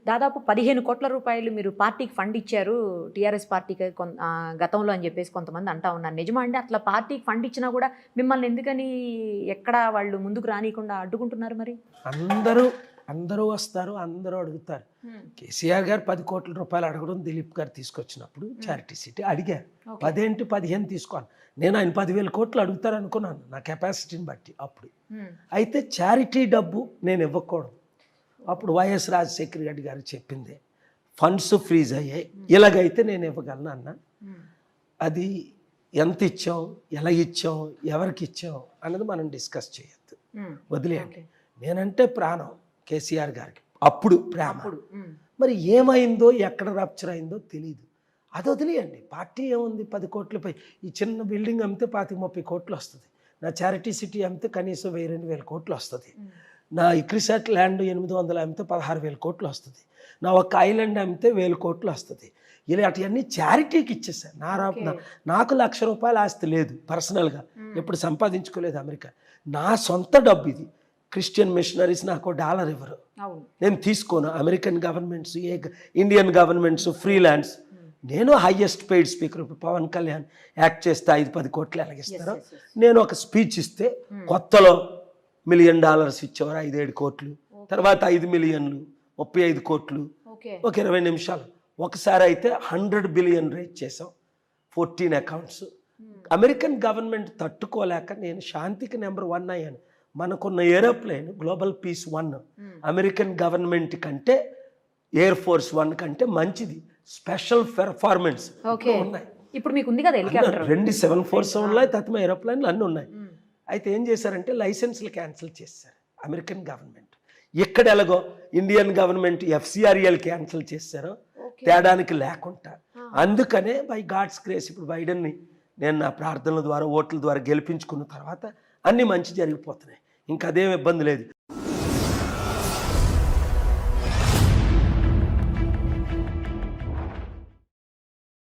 దాదాపు 15 కోట్ల రూపాయలు మీరు పార్టీకి ఫండ్ ఇచ్చారు టీఆర్ఎస్ పార్టీకి గతంలో అని చెప్పేసి కొంతమంది అంటా ఉన్నారు. నిజమా అండి? అట్లా పార్టీకి ఫండ్ ఇచ్చినా కూడా మిమ్మల్ని ఎందుకని ఎక్కడ వాళ్ళు ముందుకు రానియకుండా అడ్డుకుంటున్నారు మరి? అందరూ వస్తారు, అందరూ అడుగుతారు. కేసీఆర్ గారు 10 కోట్ల రూపాయలు అడగడం దిలీప్ గారు తీసుకొచ్చినప్పుడు చారిటీ సిటీ అడిగారు. 10 ఏంటి 15 తీసుకోను. నేను ఆయన 10,000 కోట్లు అడుగుతారు అనుకున్నాను నా కెపాసిటీని బట్టి అప్పుడు. అయితే చారిటీ డబ్బు నేను ఇవ్వకూడదు. అప్పుడు వైఎస్ రాజశేఖర్ రెడ్డి గారు చెప్పింది ఫండ్స్ ఫ్రీజ్ అయ్యాయి, ఇలాగైతే నేను ఇవ్వగలను అన్న. అది ఎంత ఇచ్చాం, ఎలా ఇచ్చాం, ఎవరికి ఇచ్చాం అన్నది మనం డిస్కస్ చేయొద్దు, వదిలేయండి. నేనంటే ప్రాణం కేసీఆర్ గారికి, అప్పుడు ప్రేమ. మరి ఏమైందో ఎక్కడ రప్చర్ అయిందో తెలియదు, అది వదిలేయండి. పార్టీ ఏముంది, 10 కోట్లపై ఈ చిన్న బిల్డింగ్ అమ్మితే 25-30 కోట్లు వస్తుంది. నా చారిటీ సిటీ అమ్మితే కనీసం 1,000-2,000 కోట్లు వస్తుంది. నా ఇక్రిసాట్ ల్యాండ్ 800 అమ్మితే 16,000 కోట్లు వస్తుంది. నా ఒక్క ఐలాండ్ అమ్మితే 1,000 కోట్లు వస్తుంది. ఇలాంటివన్నీ చారిటీకి ఇచ్చేసాను. నాకు ₹1,00,000 ఆస్తి లేదు, పర్సనల్గా ఎప్పుడు సంపాదించుకోలేదు అమెరికా. నా సొంత డబ్బు ఇది. క్రిస్టియన్ మిషనరీస్ నాకు $1 ఇవ్వరు, నేను తీసుకోను. American governments, Indian governments, freelance. నేను హైయెస్ట్ పెయిడ్ స్పీకర్. ఇప్పుడు పవన్ కళ్యాణ్ యాక్ట్ చేస్తే 5-10 కోట్లు ఎలాగిస్తారో, నేను ఒక స్పీచ్ ఇస్తే కొత్తలో $1 మిలియన్ ఇచ్చేవారు, 5-7 కోట్లు, తర్వాత 5 మిలియన్లు, 35 కోట్లు, ఒక 20 నిమిషాలు. ఒకసారి అయితే 100 బిలియన్ రేజ్ చేసాం, 14 అకౌంట్స్. అమెరికన్ గవర్నమెంట్ తట్టుకోలేక నేను శాంతికి నెంబర్ 1 అయ్యాను. మనకున్న aeroplane global peace 1 American government కంటే ఎయిర్ ఫోర్స్ 1 కంటే మంచిది. స్పెషల్ పెర్ఫార్మెన్స్ ఉన్నాయి. ఇప్పుడు మీకు ఉంది కదా హెలికాప్టర్, 2 747 ఉన్నాయి, తత్మ ఏరోప్లేన్లు అన్నీ ఉన్నాయి. అయితే ఏం చేశారంటే లైసెన్స్లు క్యాన్సిల్ చేశారు అమెరికన్ గవర్నమెంట్. ఇక్కడ ఎలాగో ఇండియన్ గవర్నమెంట్ FCRL క్యాన్సిల్ చేశారో తేడానికి లేకుండా. అందుకనే బై గాడ్స్ గ్రేస్ ఇప్పుడు బైడెన్ని నేను నా ప్రార్థనల ద్వారా, ఓట్ల ద్వారా గెలిపించుకున్న తర్వాత అన్నీ మంచి జరిగిపోతున్నాయి. ఇంకా అదేం ఇబ్బంది లేదు.